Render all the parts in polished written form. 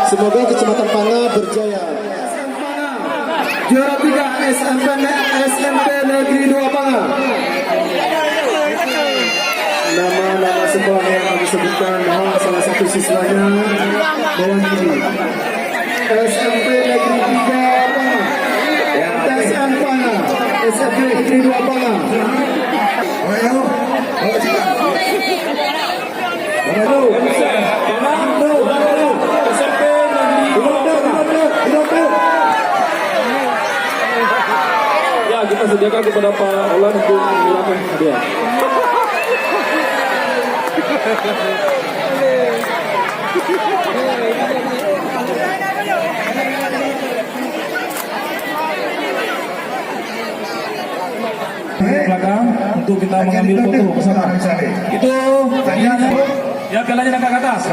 Semoga Kecamatan Panga berjaya. Juara 3 SMP Negeri 2 Panga. Nama-nama sekolah yang kami sebutkan, salah satu siswanya mewakili SMP Negeri 3 Panga, TSM Panga, SMP Negeri 2 Panga. Ya, kita sediakan kepada Pak Olan untuk menyerahkan hadiah. Belakang untuk kita mengambil foto bersama. Itu ya pialanya angkat ke atas.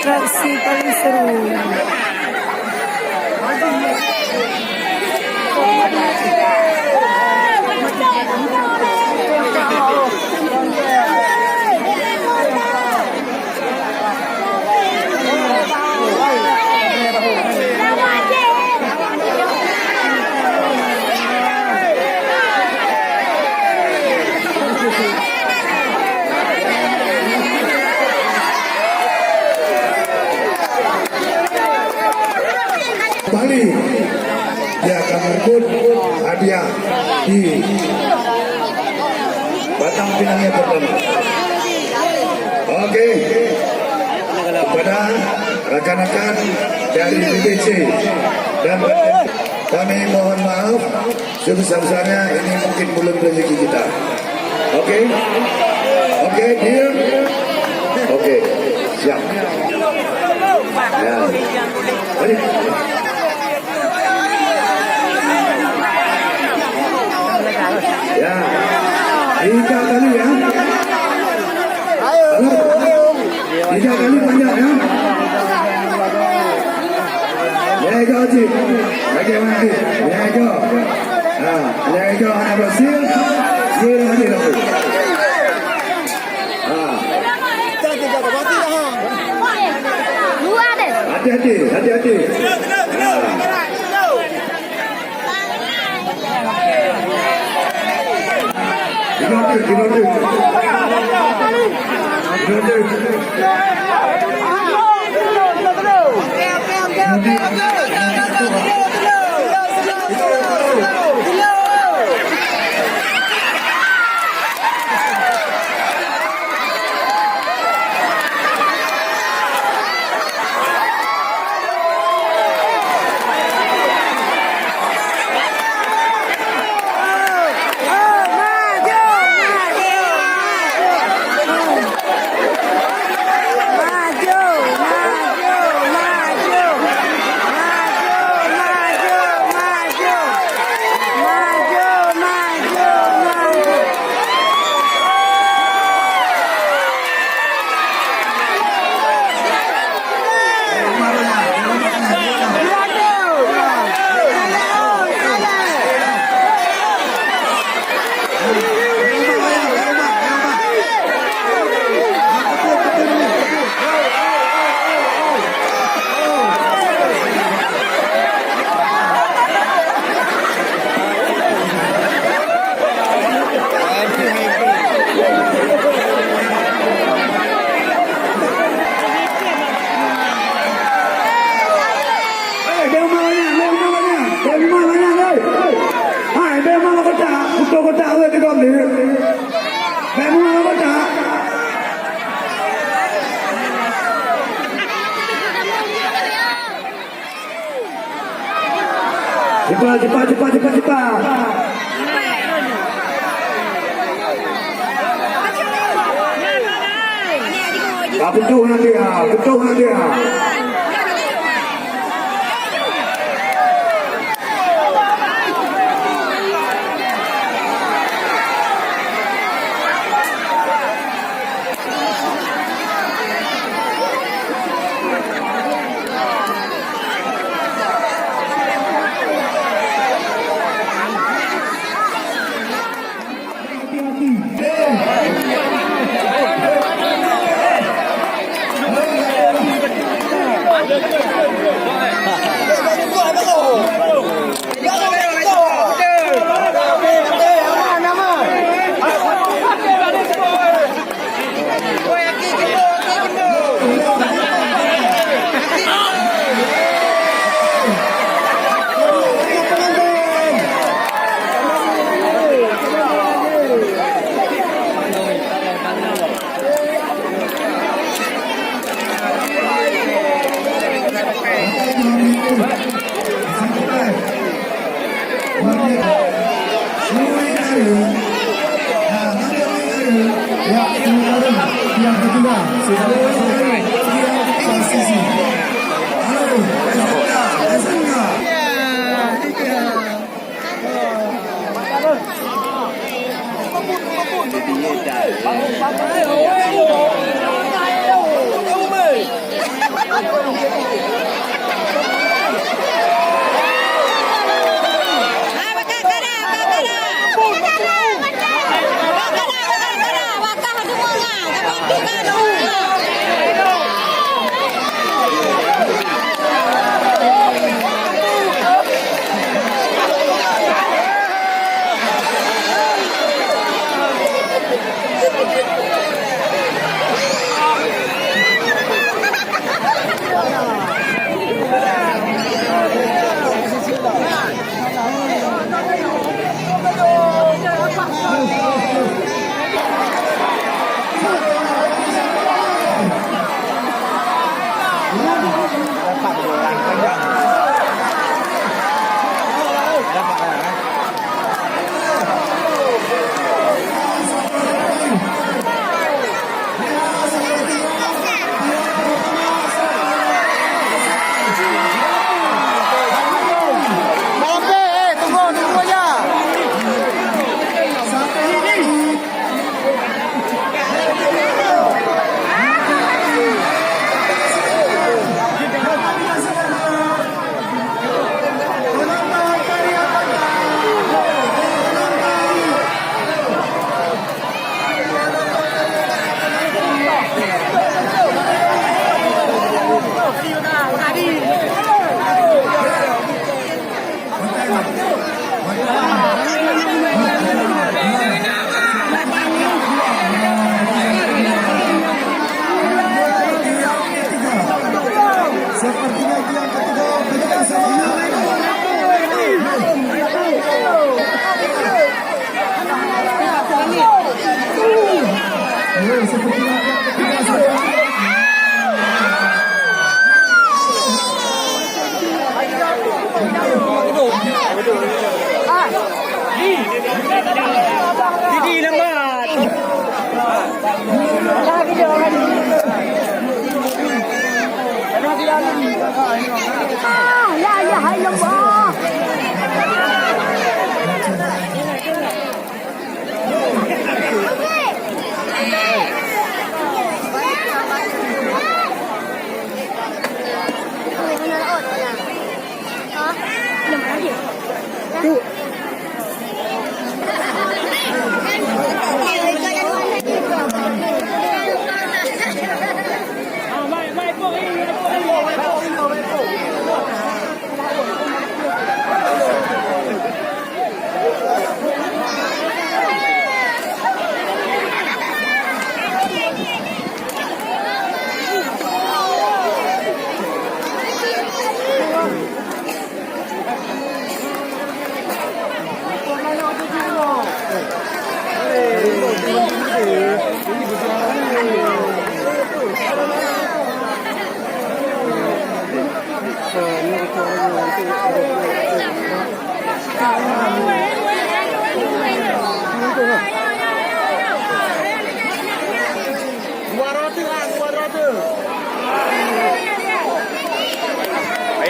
Atraksi paling seru. Bali, dia akan merebut hadiah di batang pinang yang pertama. Oke, kepada rekan-rekan dari BBC dan kami mohon maaf sebesar-besarnya, ini mungkin belum rezeki kita. Oke, deal. Oke, siap. Ya. Mari. Ya, 3 kali ya. Halo. 3 kali banyak ya. Lego cik. Bagaimana cik? Lego. Lego anak berhasil. Dia hadir lagi. Hati-hati. Gimana? Cepat. Bentuknya dia. Yang kedua sudah posisi.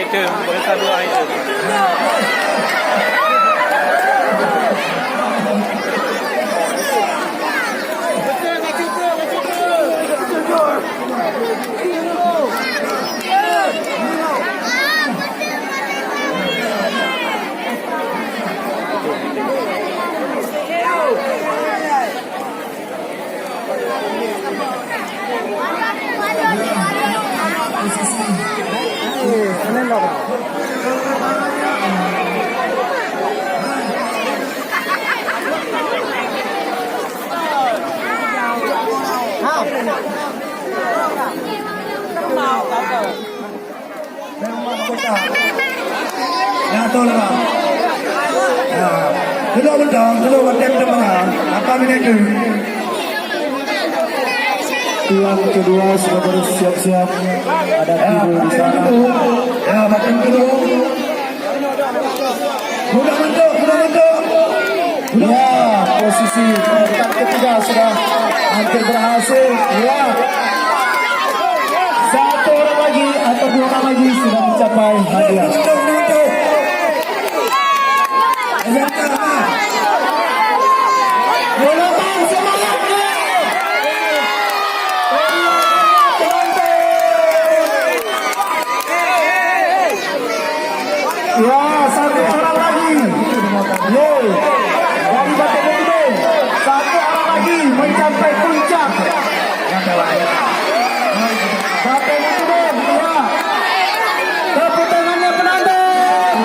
item, berasa 2 item. Nah, tolong bang. Dulu bentang, dulu bentang tengah. Apa minat tu? Tiang kedua sudah bersiap-siap. Ada ibu di sana. Ya, makan dulu. Sudah bentuk, sudah bentuk. Ya, posisi peringkat ketiga sudah hampir berhasil. Ya, satu orang lagi atau 2 orang lagi sudah mencapai hadiah. Gunakan semangatnya. Ya, satu orang lagi. Yeay. Dari Bapak Presiden, satu orang lagi mencapai puncak. Bapak Presiden, ya. Tepuk tangannya penonton.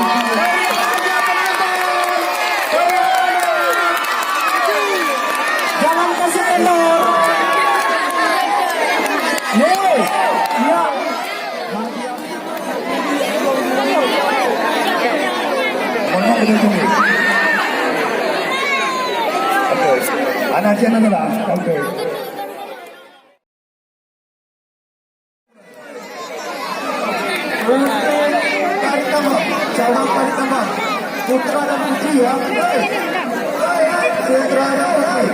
Jangan kasih kendor. Yeay. Ya. Anak jangan lah. Okey. Tarik tambah, jangan tarik tambah. Putra dan putri ya. Putra dan putri.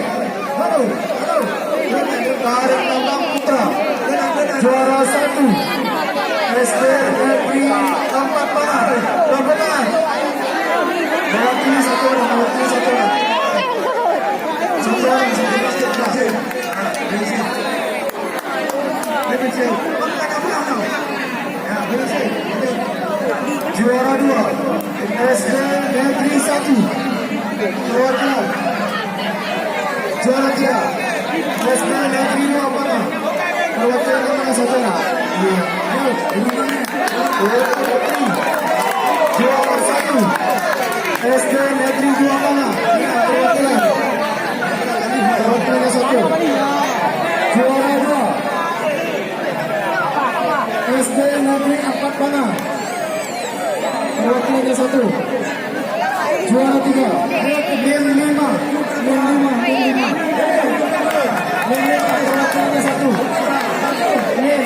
Halo, halo. Tarik tambah putra. Juara 1. SD Negeri 4 Parah. Benar. Mewakili 1 orang, mewakili 1 orang. Juara 2 SD Negeri 1 perwakilan. Juara 3 SD Negeri 2 Parah perwakilan mana saja. Juara 1 SD Negeri 2 Parah perwakilan. Perwakilannya 1. Juara 2 SD Negeri 4 Parah perwakilannya 1. Juara 3 NIM 5 perwakilannya 1. NIM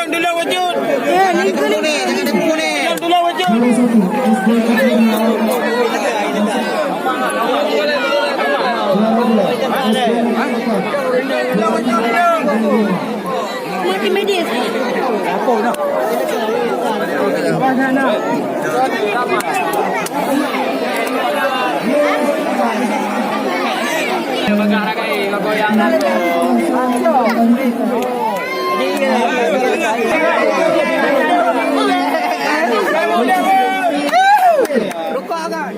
Dulu wujud. Ya, ni kuning ni, jangan ada kuning. Dulu wujud. Multimedia. Apa nak? Apa nak? Bagara kai goyang. Ruko agak.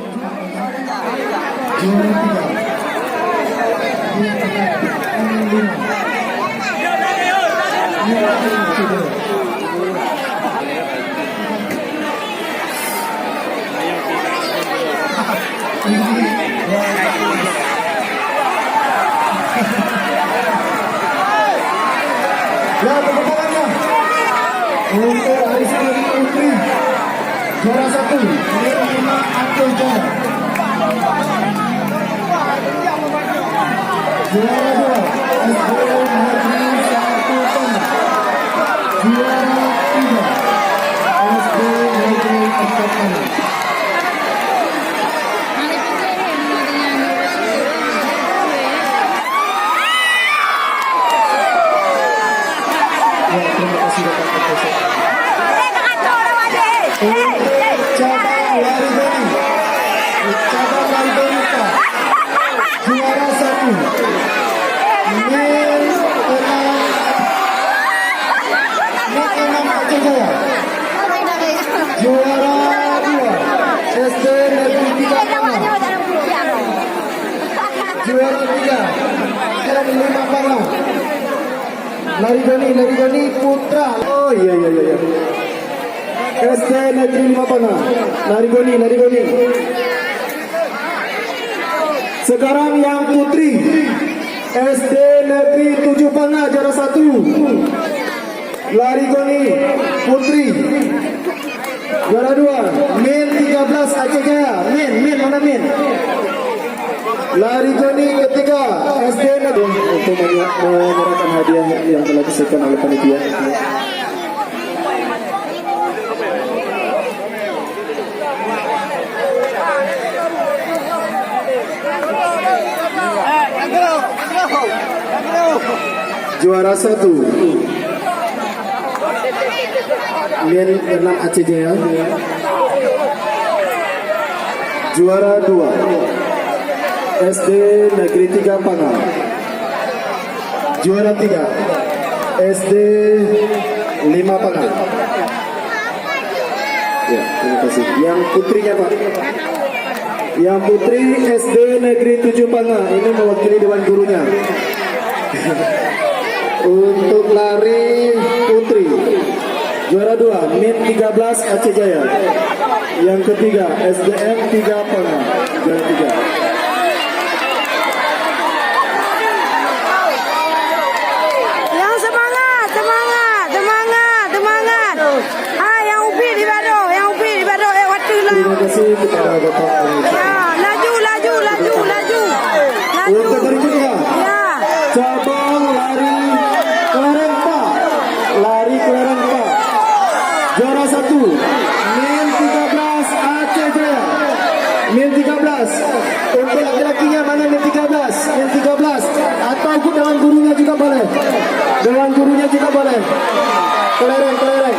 Ya, tepuk tangannya. Untuk Aisyah Putri, juara 1, menerima Aceh Jaya. Juara 2, SD Negeri 1 Tengah. Juara 3, SD Negeri 4 Tengah. Ya, terima kasih Bapak Profesor. Untuk cabang lari bodi, cabang lari wanita, juara 1, Mil Enam Aceh Jaya. Juara 2, SD Negeri 3 Tengah. Juara 3, dan 5 Panggang. Lari goni putra. Oh iya. SD Negeri 5 Panggang. Lari goni. Sekarang yang putri, SD Negeri 7 Panggang, juara 1. Lari goni putri. Juara 2, Min 13 Aceh Jaya. Min mana Min? Lari goni ketiga, SD Negeri. Untuk menyerahkan hadiah yang telah disediakan oleh panitia. Juara 1, Min 6 Aceh Jaya. Juara 2, SD Negeri 3 Panggang. Juara 3, SD 5 Panggang. Ya, terima kasih. Yang putrinya Pak. Yang putri SD Negeri 7 Panggang. Ini mewakili Dewan Gurunya. Untuk lari putri, juara 2, Min 13 Aceh Jaya. Yang ketiga, SDM 3 Panggang. Juara 3. Yang semangat. Yang ubi di bado. Waktu lah. Terima kasih kepada Bapak. Ya, laju. Untuk berikutnya, Ya. cabang lari kelereng Pak. Juara 1, Min 13 Aceh Jaya. Min 13. Untuk laki-lakinya mana Min 13? Min 13. Atau dewan gurunya juga boleh. Kelereng.